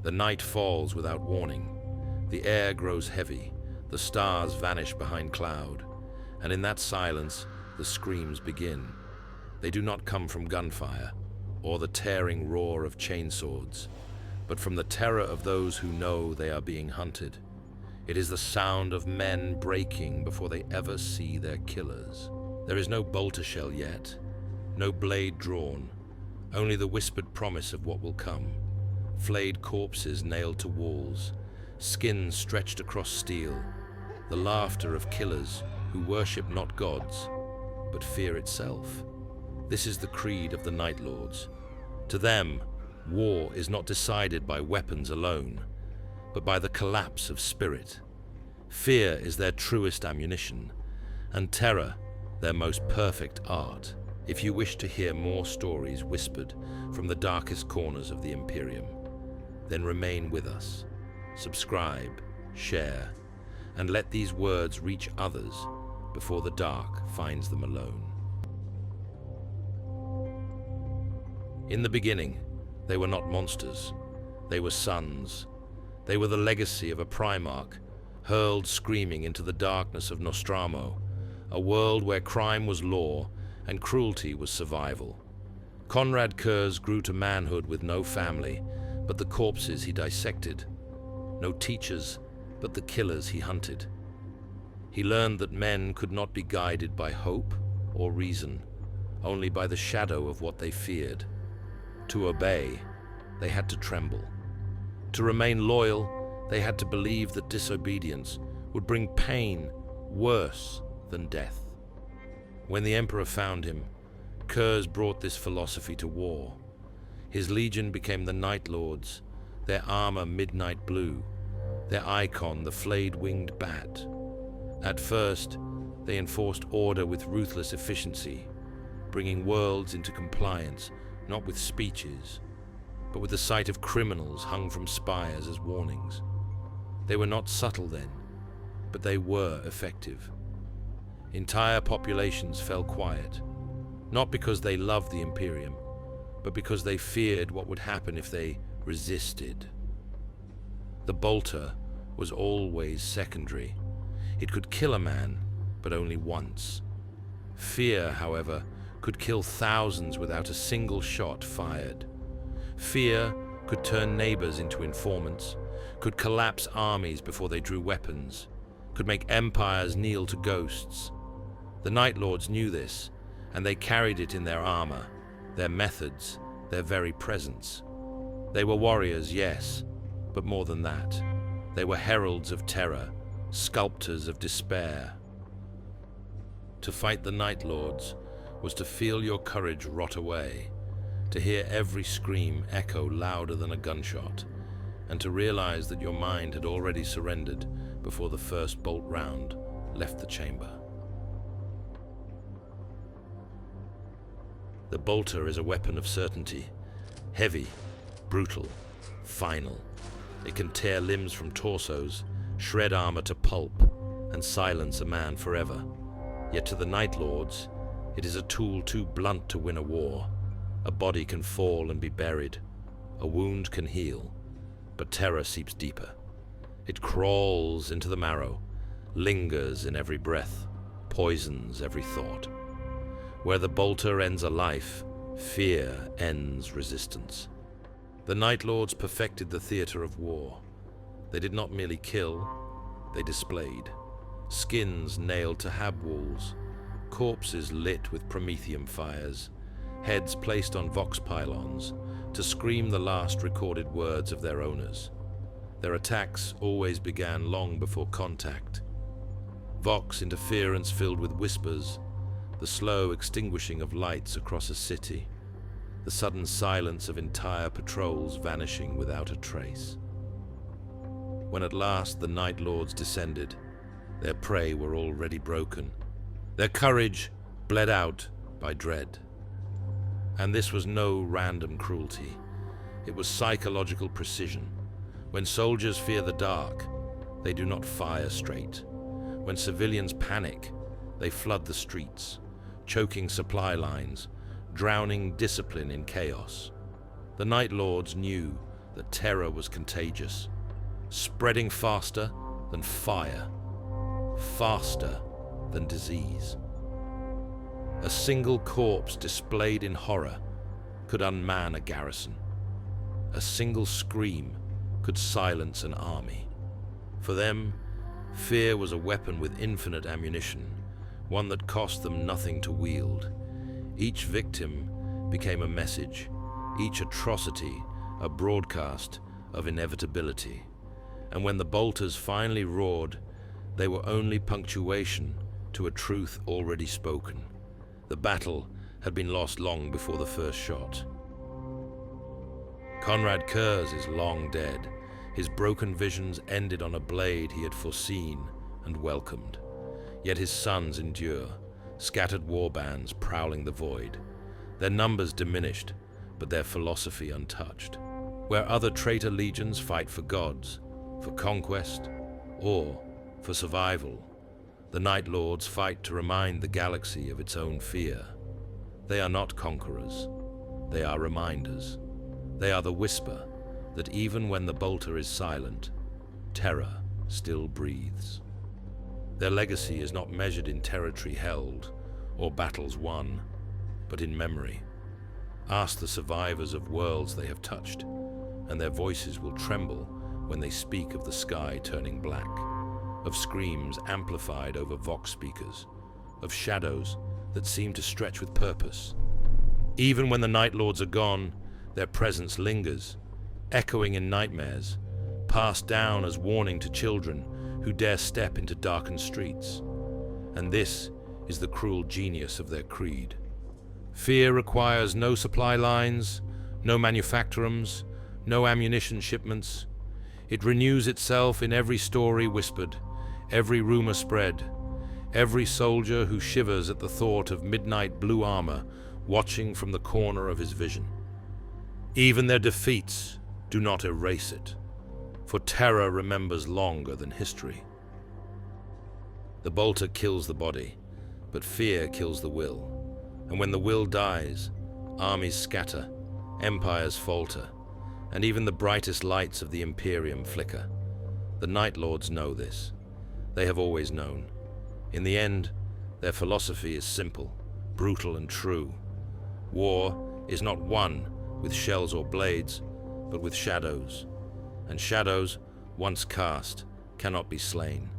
The night falls without warning. The air grows heavy, the stars vanish behind cloud, and in that silence, the screams begin. They do not come from gunfire or the tearing roar of chainswords, but from the terror of those who know they are being hunted. It is the sound of men breaking before they ever see their killers. There is no bolter shell yet, no blade drawn, only the whispered promise of what will come. Flayed corpses nailed to walls, skins stretched across steel, the laughter of killers who worship not gods, but fear itself. This is the creed of the Night Lords. To them, war is not decided by weapons alone, but by the collapse of spirit. Fear is their truest ammunition, and terror their most perfect art. If you wish to hear more stories whispered from the darkest corners of the Imperium, then remain with us. Subscribe, share, and let these words reach others before the dark finds them alone. In the beginning, they were not monsters. They were sons. They were the legacy of a Primarch, hurled screaming into the darkness of Nostramo, a world where crime was law and cruelty was survival. Konrad Curze grew to manhood with no family, but the corpses he dissected. No teachers, but the killers he hunted. He learned that men could not be guided by hope or reason, only by the shadow of what they feared. To obey, they had to tremble. To remain loyal, they had to believe that disobedience would bring pain worse than death. When the Emperor found him, Curze brought this philosophy to war. His legion became the Night Lords, their armor midnight blue, their icon the flayed-winged bat. At first, they enforced order with ruthless efficiency, bringing worlds into compliance, not with speeches, but with the sight of criminals hung from spires as warnings. They were not subtle then, but they were effective. Entire populations fell quiet, not because they loved the Imperium, but because they feared what would happen if they resisted. The bolter was always secondary. It could kill a man, but only once. Fear, however, could kill thousands without a single shot fired. Fear could turn neighbors into informants, could collapse armies before they drew weapons, could make empires kneel to ghosts. The Night Lords knew this, and they carried it in their armor, their methods, their very presence. They were warriors, yes, but more than that. They were heralds of terror, sculptors of despair. To fight the Night Lords was to feel your courage rot away, to hear every scream echo louder than a gunshot, and to realize that your mind had already surrendered before the first bolt round left the chamber. The bolter is a weapon of certainty, heavy, brutal, final. It can tear limbs from torsos, shred armor to pulp, and silence a man forever. Yet to the Night Lords, it is a tool too blunt to win a war. A body can fall and be buried. A wound can heal, but terror seeps deeper. It crawls into the marrow, lingers in every breath, poisons every thought. Where the bolter ends a life, fear ends resistance. The Night Lords perfected the theater of war. They did not merely kill, they displayed. Skins nailed to hab walls, corpses lit with promethium fires, heads placed on vox pylons to scream the last recorded words of their owners. Their attacks always began long before contact. Vox interference filled with whispers, the slow extinguishing of lights across a city, the sudden silence of entire patrols vanishing without a trace. When at last the Night Lords descended, their prey were already broken, their courage bled out by dread. And this was no random cruelty. It was psychological precision. When soldiers fear the dark, they do not fire straight. When civilians panic, they flood the streets, choking supply lines, drowning discipline in chaos. The Night Lords knew that terror was contagious, spreading faster than fire, faster than disease. A single corpse displayed in horror could unman a garrison. A single scream could silence an army. For them, fear was a weapon with infinite ammunition, one that cost them nothing to wield. Each victim became a message, each atrocity a broadcast of inevitability. And when the bolters finally roared, they were only punctuation to a truth already spoken. The battle had been lost long before the first shot. Konrad Curze is long dead. His broken visions ended on a blade he had foreseen and welcomed. Yet his sons endure, scattered warbands prowling the void. Their numbers diminished, but their philosophy untouched. Where other traitor legions fight for gods, for conquest, or for survival, the Night Lords fight to remind the galaxy of its own fear. They are not conquerors. They are reminders. They are the whisper that even when the bolter is silent, terror still breathes. Their legacy is not measured in territory held or battles won, but in memory. Ask the survivors of worlds they have touched, and their voices will tremble when they speak of the sky turning black, of screams amplified over vox speakers, of shadows that seem to stretch with purpose. Even when the Night Lords are gone, their presence lingers, echoing in nightmares, passed down as warning to children who dare step into darkened streets. And this is the cruel genius of their creed. Fear requires no supply lines, no manufactorums, no ammunition shipments. It renews itself in every story whispered, every rumor spread, every soldier who shivers at the thought of midnight blue armor watching from the corner of his vision. Even their defeats do not erase it, for terror remembers longer than history. The bolter kills the body, but fear kills the will. And when the will dies, armies scatter, empires falter, and even the brightest lights of the Imperium flicker. The Night Lords know this. They have always known. In the end, their philosophy is simple, brutal and true. War is not won with shells or blades, but with shadows. And shadows, once cast, cannot be slain.